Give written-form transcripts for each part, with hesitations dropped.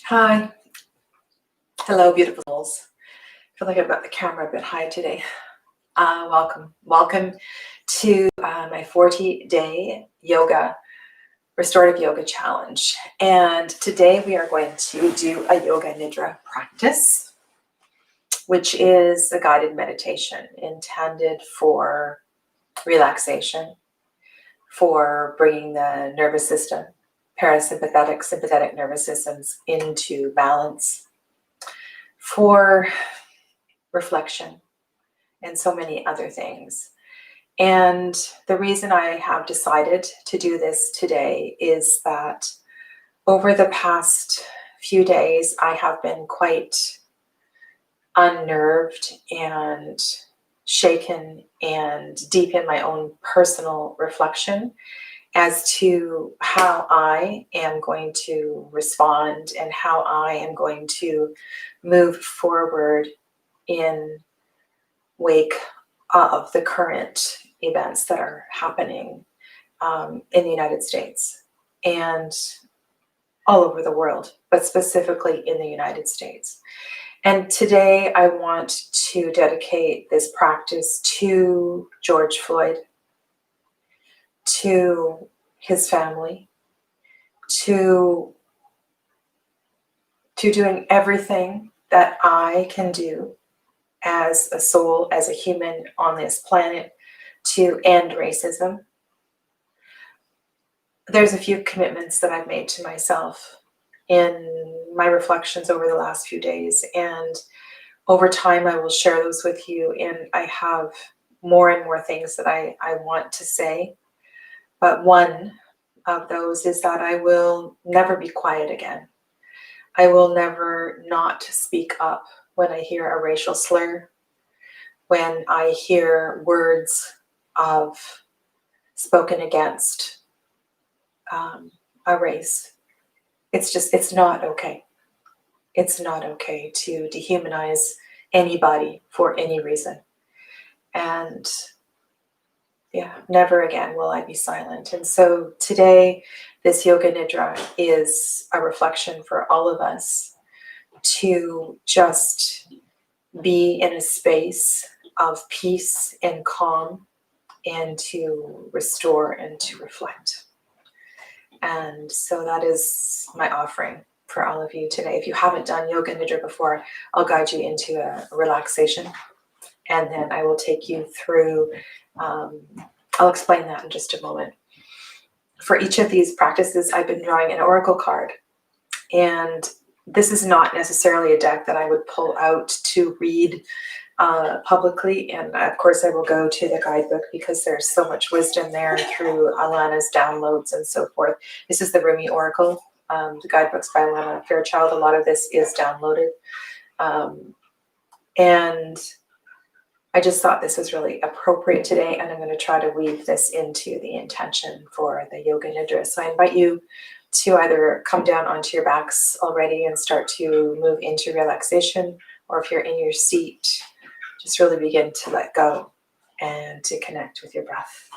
Hi. Hello, beautiful souls. I feel like I've got the camera a bit high today. Welcome to my 40-day restorative yoga challenge. And today we are going to do a yoga nidra practice, which is a guided meditation intended for relaxation, for bringing the nervous system, parasympathetic, sympathetic nervous systems into balance, for reflection, and so many other things. And the reason I have decided to do this today is that over the past few days, I have been quite unnerved and shaken and deep in my own personal reflection as to how I am going to respond and how I am going to move forward in wake of the current events that are happening in the United States and all over the world, but specifically in the United States. And today I want to dedicate this practice to George Floyd, to his family, to doing everything that I can do as a soul, as a human on this planet, to end racism. There's a few commitments that I've made to myself in my reflections over the last few days, and over time I will share those with you. And I have more and more things that I want to say, but one of those is that I will never be quiet again. I will never not speak up when I hear a racial slur, when I hear words of spoken against a race. It's not okay. It's not okay to dehumanize anybody for any reason. And yeah, never again will I be silent. And so today, this yoga nidra is a reflection for all of us to just be in a space of peace and calm and to restore and to reflect. And so that is my offering for all of you today. If you haven't done yoga nidra before, I'll guide you into a relaxation, and then I will take you through, I'll explain that in just a moment. For each of these practices, I've been drawing an oracle card, and this is not necessarily a deck that I would pull out to read publicly. And of course I will go to the guidebook because there's so much wisdom there through Alana's downloads and so forth. This is the Rumi Oracle, the guidebooks by Alana Fairchild. A lot of this is downloaded. And I just thought this was really appropriate today, and I'm going to try to weave this into the intention for the yoga nidra. So I invite you to either come down onto your backs already and start to move into relaxation, or if you're in your seat, just really begin to let go and to connect with your breath.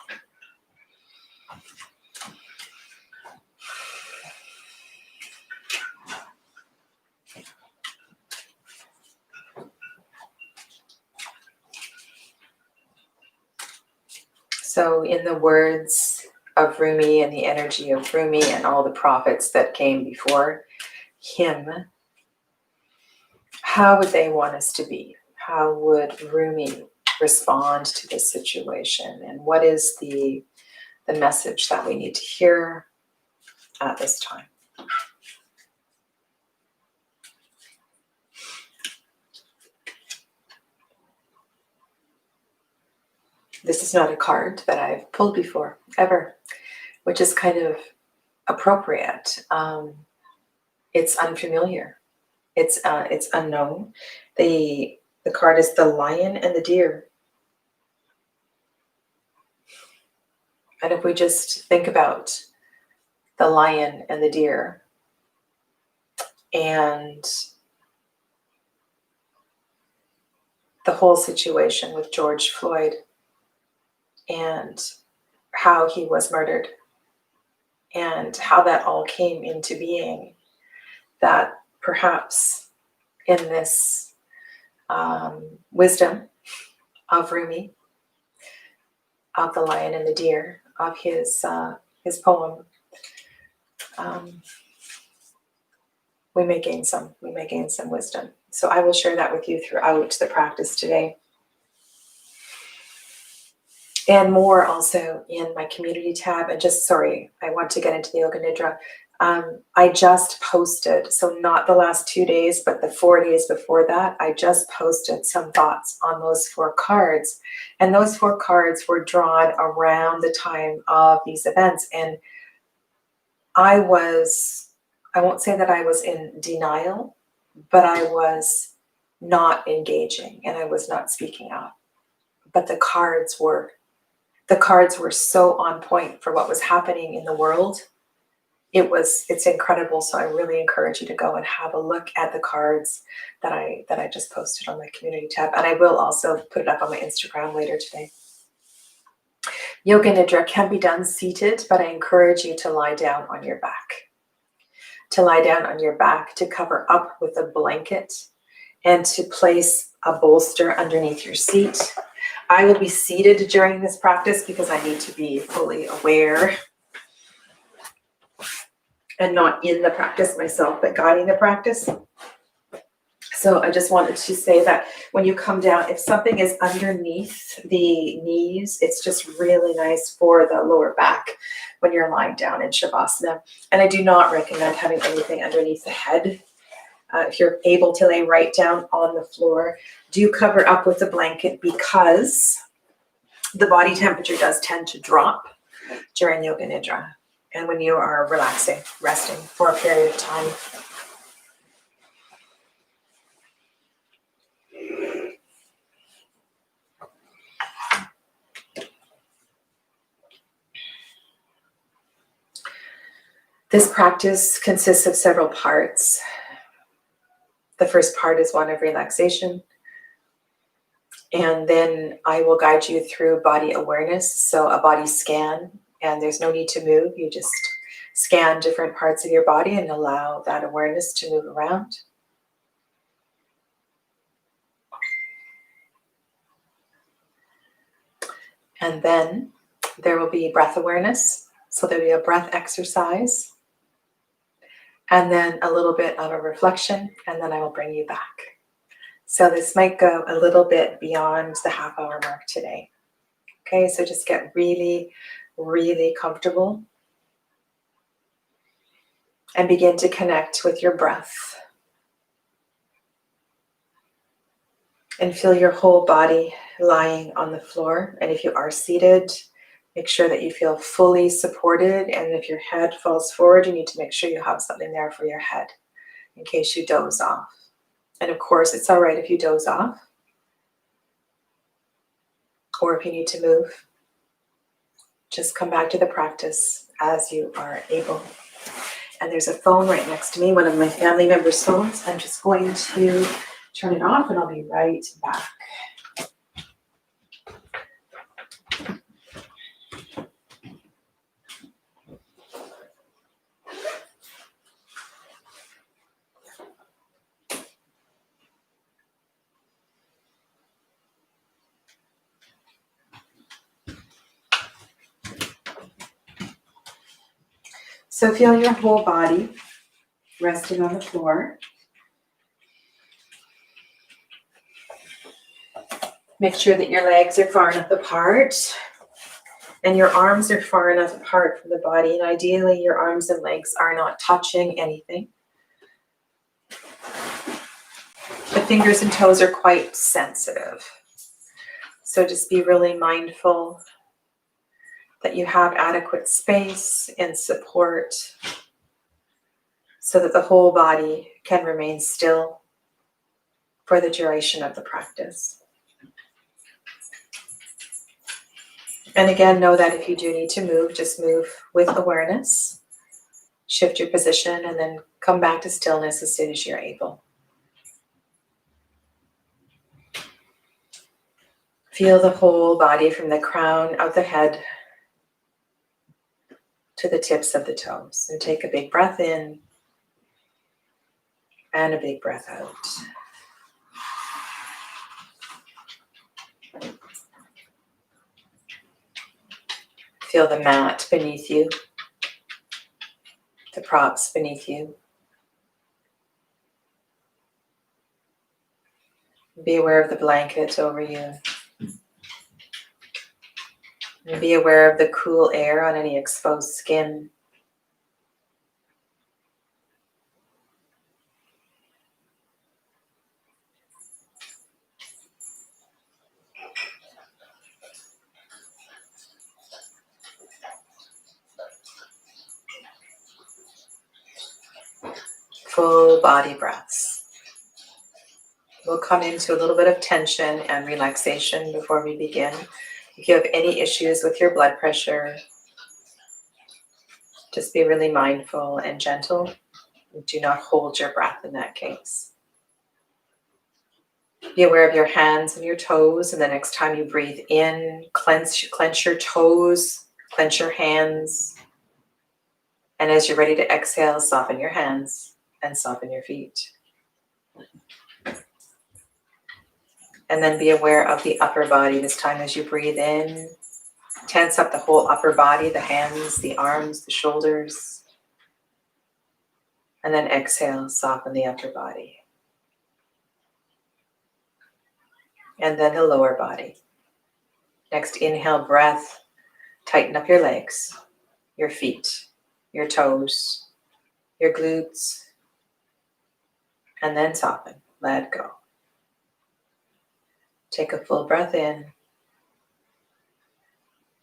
So in the words of Rumi and the energy of Rumi and all the prophets that came before him, how would they want us to be? How would Rumi respond to this situation? And what is the message that we need to hear at this time? This is not a card that I've pulled before, ever, which is kind of appropriate. It's unfamiliar. It's unknown. The card is the lion and the deer. And if we just think about the lion and the deer and the whole situation with George Floyd and how he was murdered and how that all came into being, that perhaps in this wisdom of Rumi, of the lion and the deer, of his poem, we may gain some wisdom. So I will share that with you throughout the practice today. And more also in my community tab. And just, sorry, I want to get into the Yoga Nidra. I just posted, so not the last 2 days, but the 4 days before that, I just posted some thoughts on those 4 cards. And those 4 cards were drawn around the time of these events. And I won't say that I was in denial, but I was not engaging and I was not speaking up. But the cards were so on point for what was happening in the world. It's incredible. So I really encourage you to go and have a look at the cards that I just posted on my community tab. And I will also put it up on my Instagram later today. Yoga Nidra can be done seated, but I encourage you to lie down on your back. To lie down on your back, to cover up with a blanket, and to place a bolster underneath your seat. I will be seated during this practice because I need to be fully aware and not in the practice myself, but guiding the practice. So I just wanted to say that when you come down, if something is underneath the knees, it's just really nice for the lower back when you're lying down in Shavasana. And I do not recommend having anything underneath the head. If you're able to lay right down on the floor, do cover up with a blanket because the body temperature does tend to drop during Yoga Nidra and when you are relaxing, resting for a period of time. This practice consists of several parts. The first part is one of relaxation. And then I will guide you through body awareness. So a body scan, and there's no need to move. You just scan different parts of your body and allow that awareness to move around. And then there will be breath awareness. So there'll be a breath exercise. And then a little bit of a reflection, and then I will bring you back. So this might go a little bit beyond the half-hour mark today. Okay, so just get really, really comfortable and begin to connect with your breath. And feel your whole body lying on the floor. And if you are seated, make sure that you feel fully supported. And if your head falls forward, you need to make sure you have something there for your head in case you doze off. And of course, it's all right if you doze off or if you need to move. Just come back to the practice as you are able. And there's a phone right next to me, one of my family members' phones. I'm just going to turn it off and I'll be right back. So feel your whole body resting on the floor. Make sure that your legs are far enough apart and your arms are far enough apart from the body. And ideally, your arms and legs are not touching anything. The fingers and toes are quite sensitive. So just be really mindful that you have adequate space and support so that the whole body can remain still for the duration of the practice. And again, know that if you do need to move, just move with awareness. Shift your position and then come back to stillness as soon as you're able. Feel the whole body from the crown of the head to the tips of the toes. And take a big breath in. And a big breath out. Feel the mat beneath you, the props beneath you. Be aware of the blanket over you. And be aware of the cool air on any exposed skin. Full body breaths. We'll come into a little bit of tension and relaxation before we begin. If you have any issues with your blood pressure, just be really mindful and gentle. Do not hold your breath in that case. Be aware of your hands and your toes, and the next time you breathe in, clench your toes, clench your hands. And as you're ready to exhale, soften your hands and soften your feet. And then be aware of the upper body this time as you breathe in. Tense up the whole upper body, the hands, the arms, the shoulders. And then exhale, soften the upper body. And then the lower body. Next, inhale, breath. Tighten up your legs, your feet, your toes, your glutes. And then soften, let go. Take a full breath in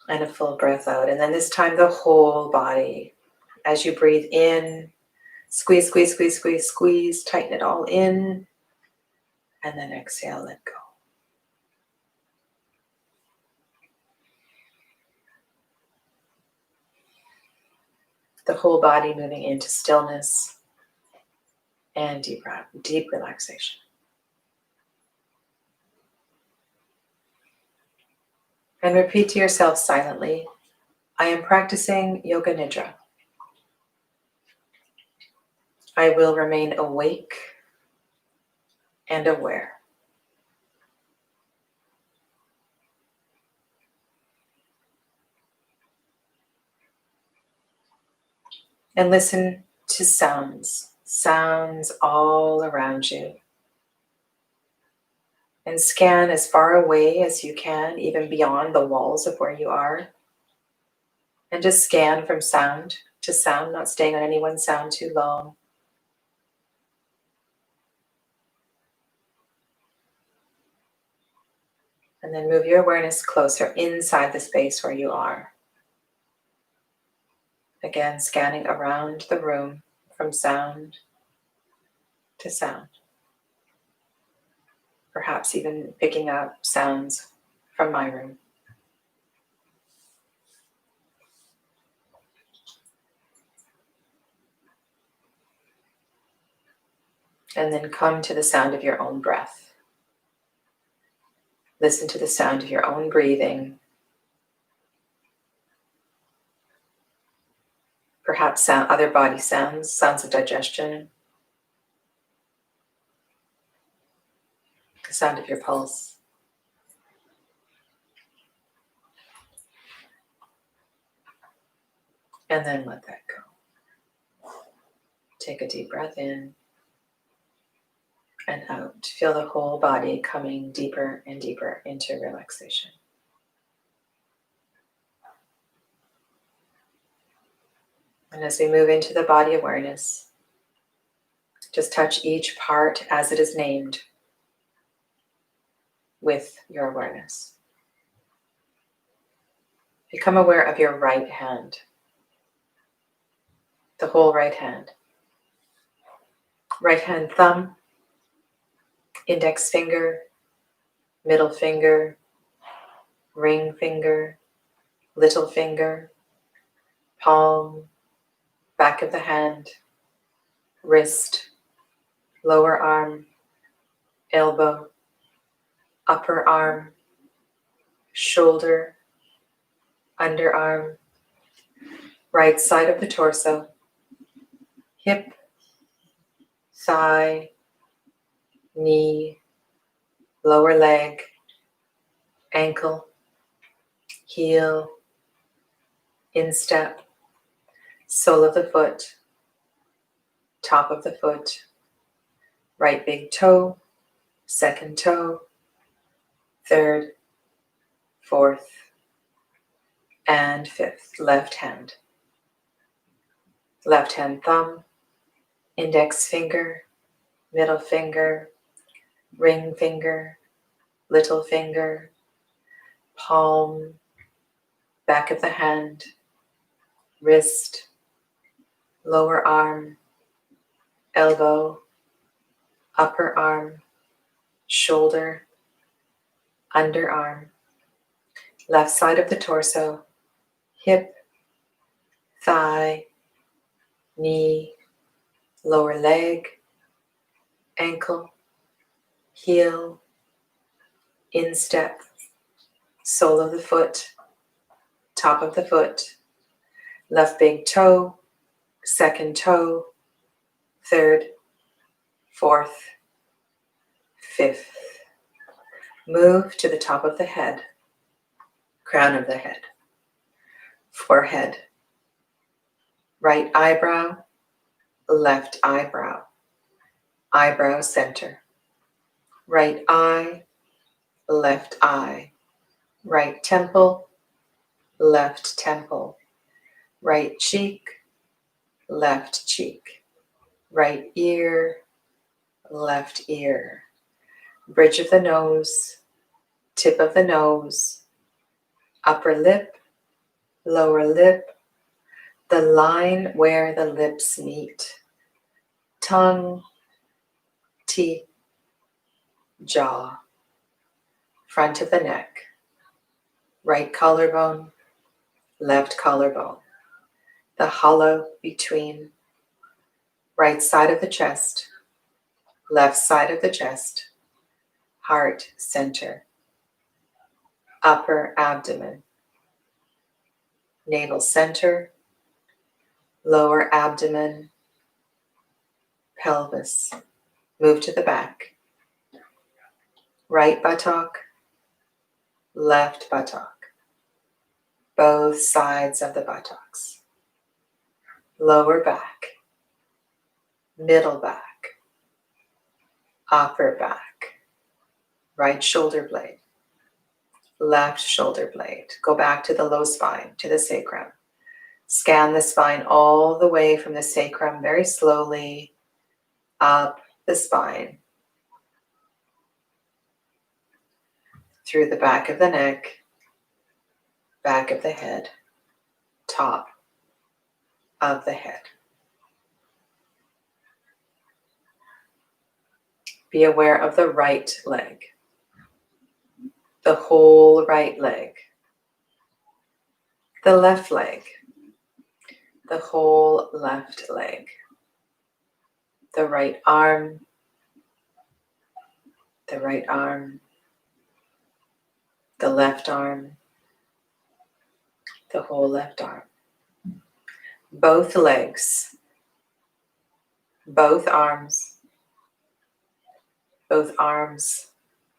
and a full breath out. And then this time the whole body. As you breathe in, squeeze, squeeze, squeeze, squeeze, squeeze. Tighten it all in. And then exhale, let go. The whole body moving into stillness and deep relaxation. And repeat to yourself silently, I am practicing Yoga Nidra. I will remain awake and aware. And listen to sounds all around you. And scan as far away as you can, even beyond the walls of where you are. And just scan from sound to sound, not staying on any one sound too long. And then move your awareness closer inside the space where you are. Again, scanning around the room from sound to sound. Perhaps even picking up sounds from my room. And then come to the sound of your own breath. Listen to the sound of your own breathing. Perhaps other body sounds of digestion. The sound of your pulse. And then let that go. Take a deep breath in and out. Feel the whole body coming deeper and deeper into relaxation. And as we move into the body awareness, just touch each part as it is named with your awareness. Become aware of your right hand, the whole right hand. Right hand thumb, index finger, middle finger, ring finger, little finger, palm, back of the hand, wrist, lower arm, elbow, upper arm, shoulder, underarm, right side of the torso, hip, thigh, knee, lower leg, ankle, heel, instep, sole of the foot, top of the foot, right big toe, second toe, third, fourth, and fifth. Left hand thumb, index finger, middle finger, ring finger, little finger, palm, back of the hand, wrist, lower arm, elbow, upper arm, shoulder, underarm, left side of the torso, hip, thigh, knee, lower leg, ankle, heel, instep, sole of the foot, top of the foot, left big toe, second toe, third, fourth, fifth. Move to the top of the head, crown of the head, forehead, right eyebrow, left eyebrow, eyebrow center, right eye, left eye, right temple, left temple, right cheek, left cheek, right ear, left ear, bridge of the nose, tip of the nose, upper lip, lower lip, the line where the lips meet, tongue, teeth, jaw, front of the neck, right collarbone, left collarbone, the hollow between, right side of the chest, left side of the chest, heart center, upper abdomen, navel center, lower abdomen, pelvis. Move to the back, right buttock, left buttock, both sides of the buttocks, lower back, middle back, upper back, right shoulder blade, left shoulder blade. Go back to the low spine, to the sacrum. Scan the spine all the way from the sacrum very slowly up the spine, through the back of the neck, back of the head, top of the head. Be aware of the right leg, the whole right leg, the left leg, the whole left leg, the right arm, the right arm, the left arm, the whole left arm, both legs, both arms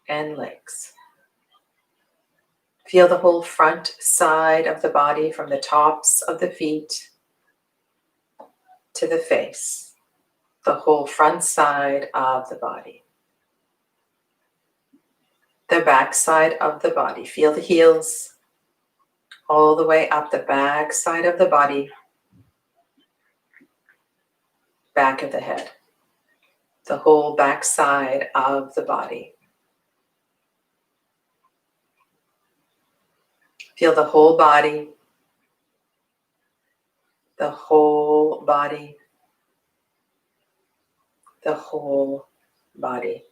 and legs. Feel the whole front side of the body from the tops of the feet to the face, the whole front side of the body. The back side of the body. Feel the heels all the way up the back side of the body, back of the head, the whole back side of the body. Feel the whole body, the whole body, the whole body.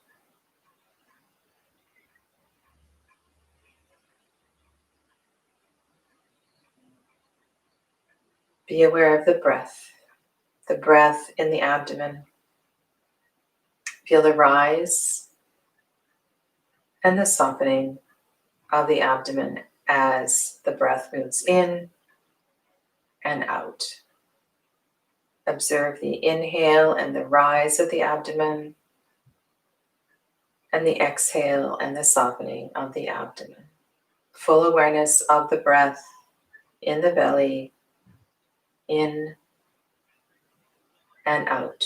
Be aware of the breath in the abdomen. Feel the rise and the softening of the abdomen as the breath moves in and out. Observe the inhale and the rise of the abdomen, and the exhale and the softening of the abdomen. Full awareness of the breath in the belly, in and out.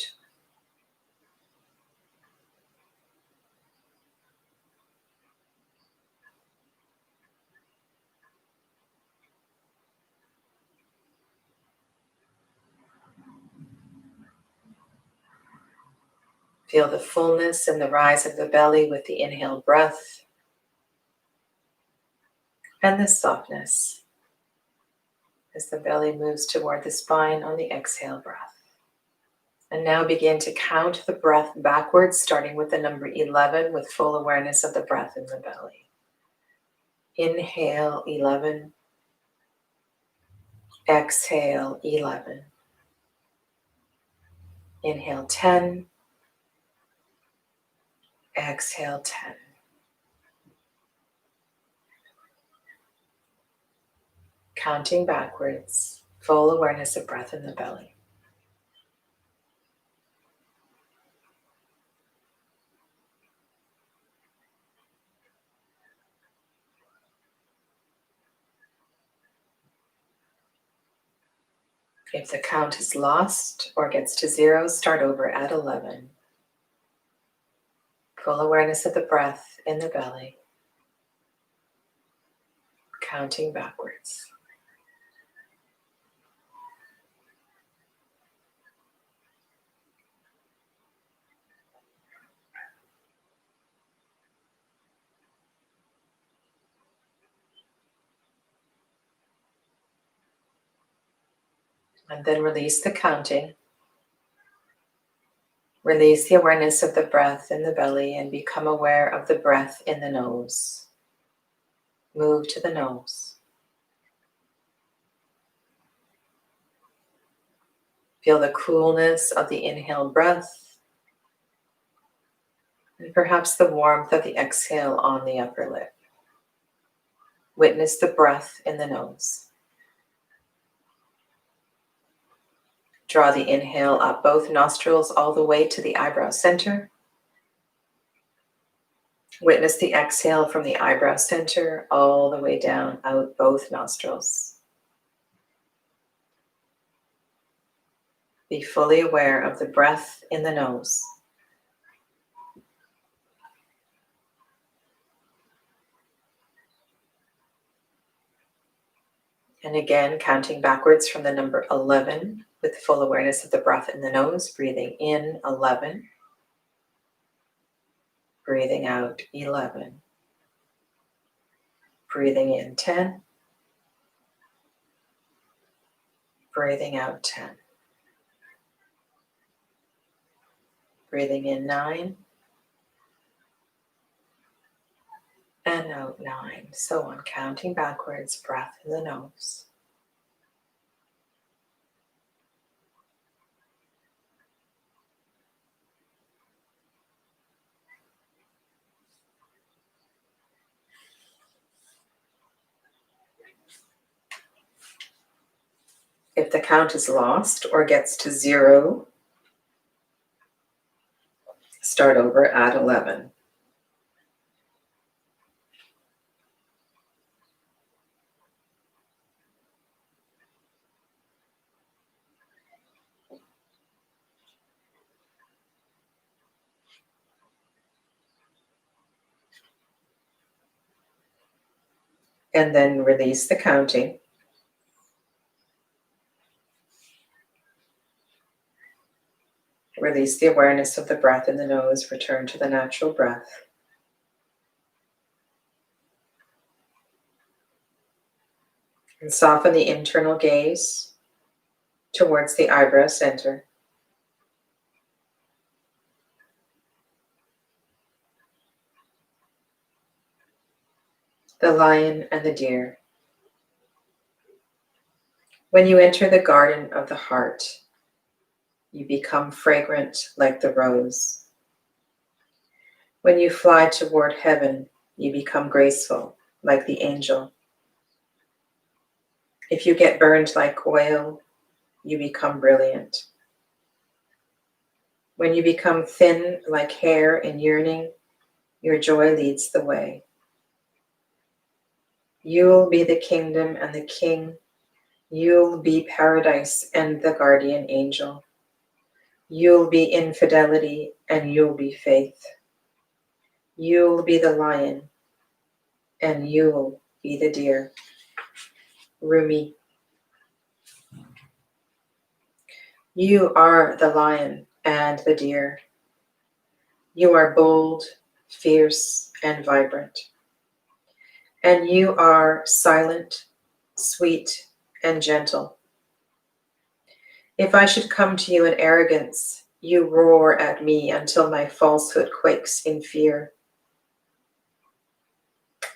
Feel the fullness and the rise of the belly with the inhale breath, and the softness as the belly moves toward the spine on the exhale breath. And now begin to count the breath backwards, starting with the number 11 with full awareness of the breath in the belly. Inhale 11, exhale 11. Inhale 10, exhale 10. Counting backwards, full awareness of breath in the belly. If the count is lost or gets to 0, start over at 11. Full awareness of the breath in the belly. Counting backwards. And then release the counting. Release the awareness of the breath in the belly and become aware of the breath in the nose. Move to the nose. Feel the coolness of the inhale breath and perhaps the warmth of the exhale on the upper lip. Witness the breath in the nose. Draw the inhale up both nostrils all the way to the eyebrow center. Witness the exhale from the eyebrow center all the way down out both nostrils. Be fully aware of the breath in the nose. And again, counting backwards from the number 11 with full awareness of the breath in the nose, breathing in 11, breathing out 11, breathing in 10, breathing out 10, breathing in 9, and out 9. So on, counting backwards, breath in the nose. If the count is lost or gets to 0, start over at 11. And then release the counting. Release the awareness of the breath in the nose. Return to the natural breath. And soften the internal gaze towards the eyebrow center. The lion and the deer. When you enter the garden of the heart, you become fragrant like the rose. When you fly toward heaven, you become graceful like the angel. If you get burned like oil, you become brilliant. When you become thin like hair in yearning, your joy leads the way. You'll be the kingdom and the king. You'll be paradise and the guardian angel. You'll be infidelity and you'll be faith. You'll be the lion and you'll be the deer. Rumi. You are the lion and the deer. You are bold, fierce, and vibrant. And you are silent, sweet, and gentle. If I should come to you in arrogance, you roar at me until my falsehood quakes in fear.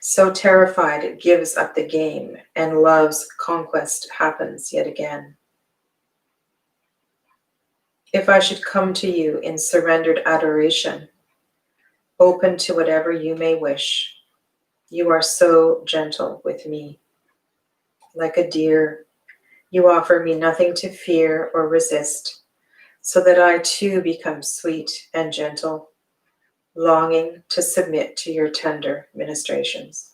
So terrified it gives up the game and love's conquest happens yet again. If I should come to you in surrendered adoration, open to whatever you may wish, you are so gentle with me. Like a deer, you offer me nothing to fear or resist, so that I too become sweet and gentle, longing to submit to your tender ministrations.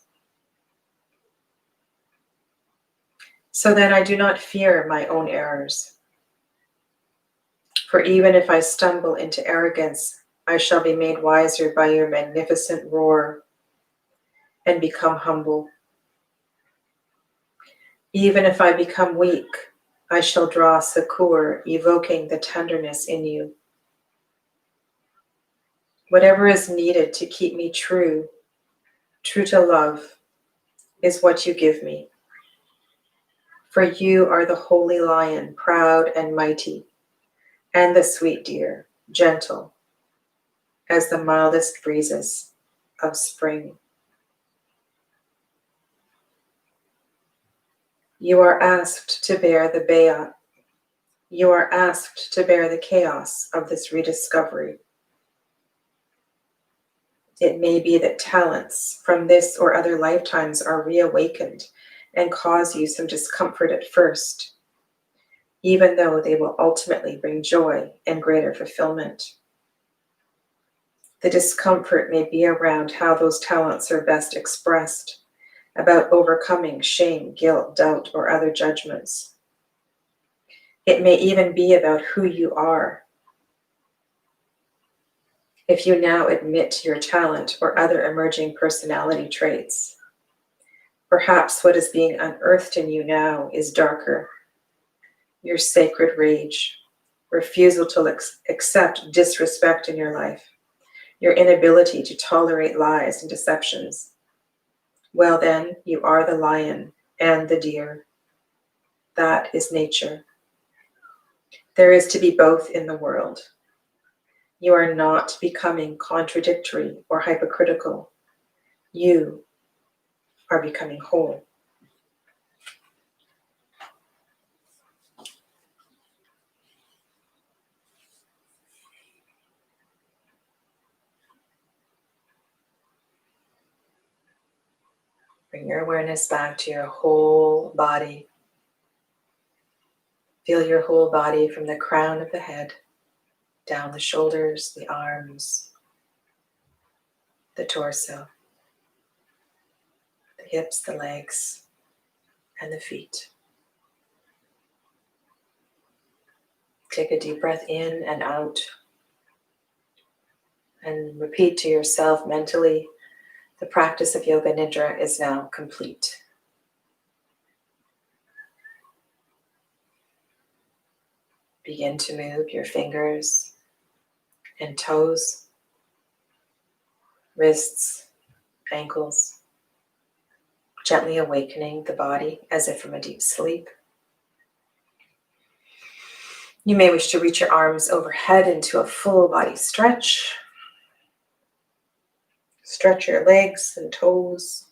So that I do not fear my own errors. For even if I stumble into arrogance, I shall be made wiser by your magnificent roar and become humble. Even if I become weak, I shall draw succor, evoking the tenderness in you. Whatever is needed to keep me true to love, is what you give me. For you are the holy lion, proud and mighty, and the sweet deer, gentle as the mildest breezes of spring. You are asked to bear the chaos of this rediscovery. It may be that talents from this or other lifetimes are reawakened and cause you some discomfort at first, even though they will ultimately bring joy and greater fulfillment. The discomfort may be around how those talents are best expressed, about overcoming shame, guilt, doubt, or other judgments. It may even be about who you are. If you now admit your talent or other emerging personality traits, perhaps what is being unearthed in you now is darker. Your sacred rage, refusal to accept disrespect in your life, your inability to tolerate lies and deceptions. Well then, you are the lion and the deer. That is nature. There is to be both in the world. You are not becoming contradictory or hypocritical. You are becoming whole. Bring your awareness back to your whole body. Feel your whole body from the crown of the head, down the shoulders, the arms, the torso, the hips, the legs, and the feet. Take a deep breath in and out, and repeat to yourself mentally, the practice of Yoga Nidra is now complete. Begin to move your fingers and toes, wrists, ankles, gently awakening the body as if from a deep sleep. You may wish to reach your arms overhead into a full body stretch. Stretch your legs and toes.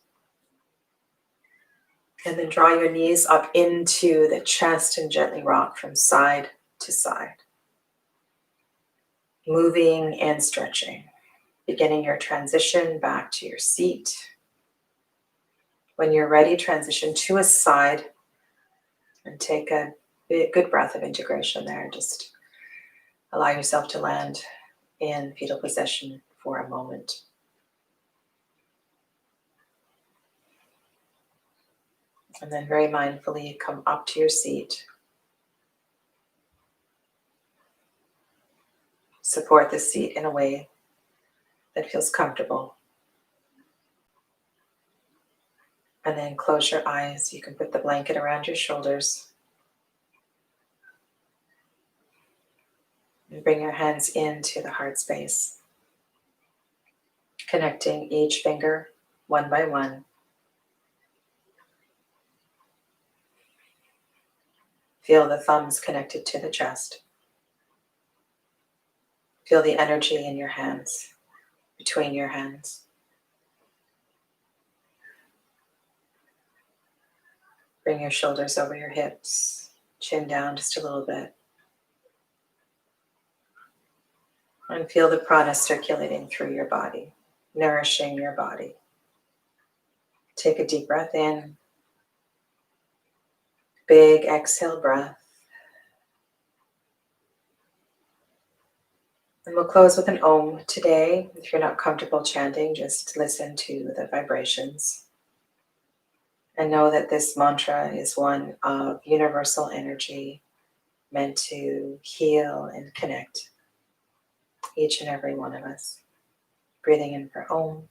And then draw your knees up into the chest and gently rock from side to side. Moving and stretching. Beginning your transition back to your seat. When you're ready, transition to a side and take a good breath of integration there. Just Allow yourself to land in fetal position for a moment. And then very mindfully come up to your seat. Support the seat in a way that feels comfortable. And then close your eyes. You can put the blanket around your shoulders. And bring your hands into the heart space, connecting each finger one by one. Feel the thumbs connected to the chest. Feel the energy in your hands, between your hands. Bring your shoulders over your hips, chin down just a little bit. And feel the prana circulating through your body, nourishing your body. Take a deep breath in. Big exhale breath. And we'll close with an Om today. If you're not comfortable chanting, just listen to the vibrations. And know that this mantra is one of universal energy meant to heal and connect each and every one of us. Breathing in for Om.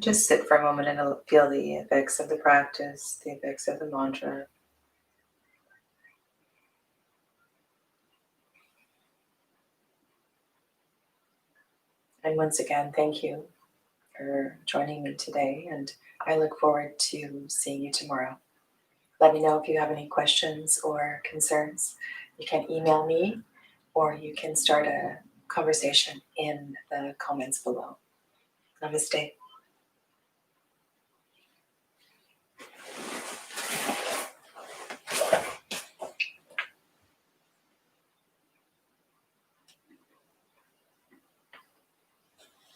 Just sit for a moment and feel the effects of the practice, the effects of the mantra. And once again, thank you for joining me today, and I look forward to seeing you tomorrow. Let me know if you have any questions or concerns. You can email me, or you can start a conversation in the comments below. Namaste.